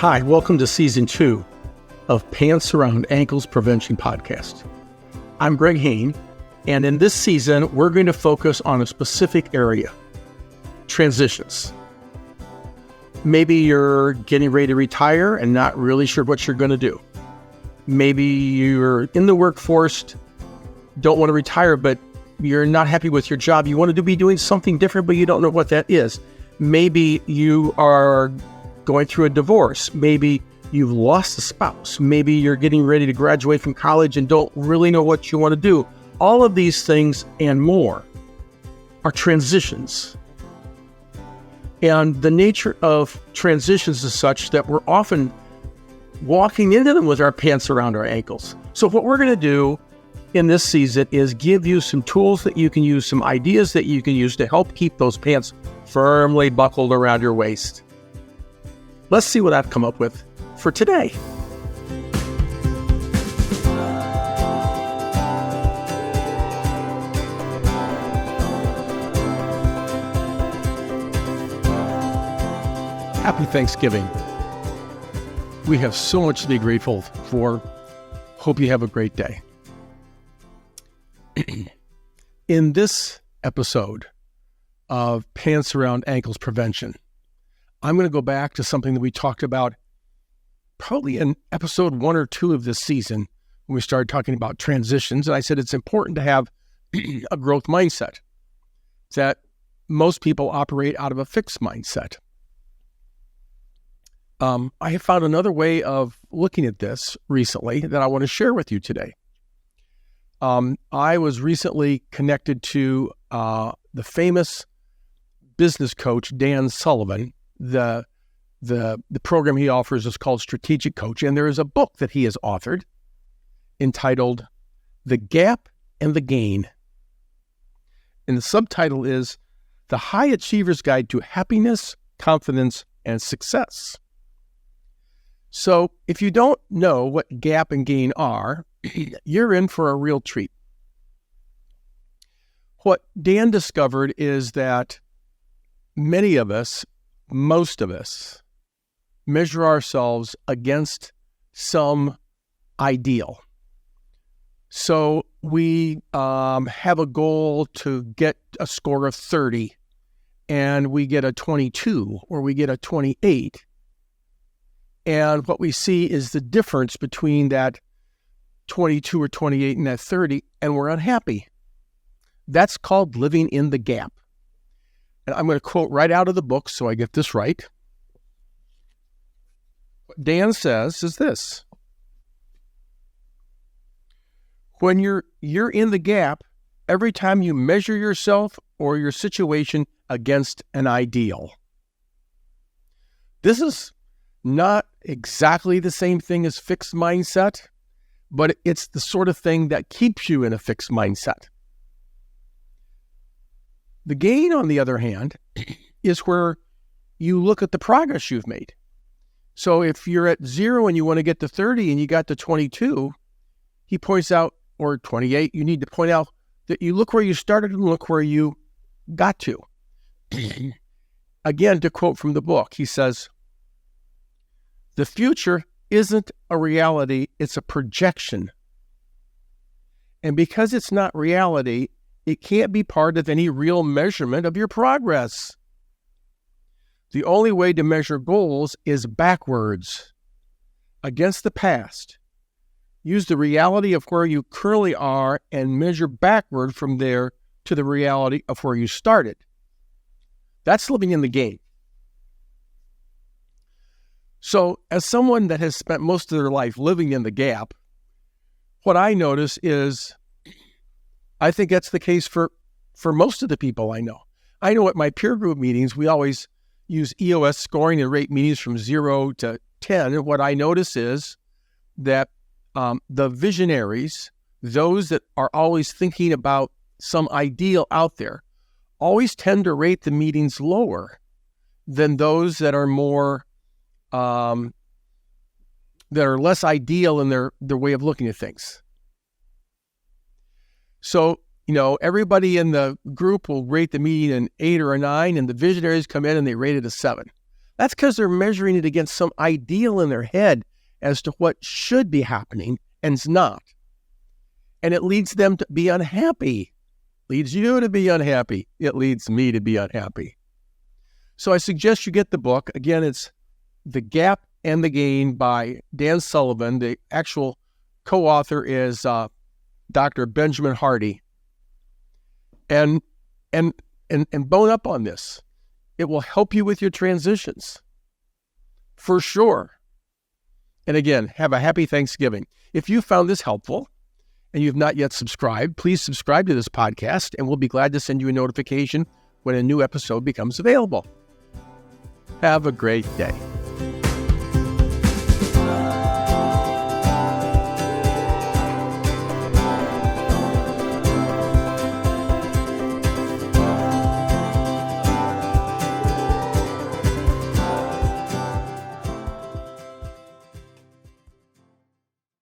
Hi, welcome to Season 2 of Pants Around Ankles Prevention Podcast. I'm Greg Hain, and in this season, we're going to focus on a specific area, transitions. Maybe you're getting ready to retire and not really sure what you're going to do. Maybe you're in the workforce, don't want to retire, but you're not happy with your job. You want to be doing something different, but you don't know what that is. Maybe you are going through a divorce. Maybe you've lost a spouse. Maybe you're getting ready to graduate from college and don't really know what you want to do. All of these things and more are transitions. And the nature of transitions is such that we're often walking into them with our pants around our ankles. So what we're going to do in this season is give you some tools that you can use, some ideas that you can use to help keep those pants firmly buckled around your waist. Let's see what I've come up with for today. Happy Thanksgiving. We have so much to be grateful for. Hope you have a great day. In this episode of Pants Around Ankles Prevention, I'm going to go back to something that we talked about probably in episode 1 or 2 of this season when we started talking about transitions. And I said it's important to have a growth mindset, that most people operate out of a fixed mindset. I have found another way of looking at this recently that I want to share with you today. I was recently connected to the famous business coach, Dan Sullivan. The program he offers is called Strategic Coach, and there is a book that he has authored entitled The Gap and the Gain. And the subtitle is The High Achiever's Guide to Happiness, Confidence, and Success. So if you don't know what gap and gain are, you're in for a real treat. What Dan discovered is that many of us, most of us, measure ourselves against some ideal. So we have a goal to get a score of 30, and we get a 22, or we get a 28. And what we see is the difference between that 22 or 28 and that 30, and we're unhappy. That's called living in the gap. And I'm going to quote right out of the book so I get this right. What Dan says is this: when you're in the gap, every time you measure yourself or your situation against an ideal. This is not exactly the same thing as fixed mindset, but it's the sort of thing that keeps you in a fixed mindset. The gain, on the other hand, is where you look at the progress you've made. So if you're at 0 and you want to get to 30 and you got to 22, he points out, or 28, you need to point out that you look where you started and look where you got to. Again, to quote from the book, he says, "The future isn't a reality, it's a projection. And because it's not reality, it can't be part of any real measurement of your progress. The only way to measure goals is backwards, against the past. Use the reality of where you currently are and measure backward from there to the reality of where you started." That's living in the game. So as someone that has spent most of their life living in the gap, what I notice is, I think that's the case for most of the people I know. I know at my peer group meetings, we always use EOS scoring and rate meetings from 0 to 10. And what I notice is that the visionaries, those that are always thinking about some ideal out there, always tend to rate the meetings lower than those that are more that are less ideal in their way of looking at things. So, everybody in the group will rate the meeting an 8 or a 9, and the visionaries come in and they rate it a 7. That's because they're measuring it against some ideal in their head as to what should be happening and is not. And it leads them to be unhappy. Leads you to be unhappy. It leads me to be unhappy. So I suggest you get the book. Again, it's The Gap and the Gain by Dan Sullivan. The actual co-author is Dr. Benjamin Hardy. And bone up on this. It will help you with your transitions. For sure. And again, have a happy Thanksgiving. If you found this helpful and you've not yet subscribed, please subscribe to this podcast and we'll be glad to send you a notification when a new episode becomes available. Have a great day.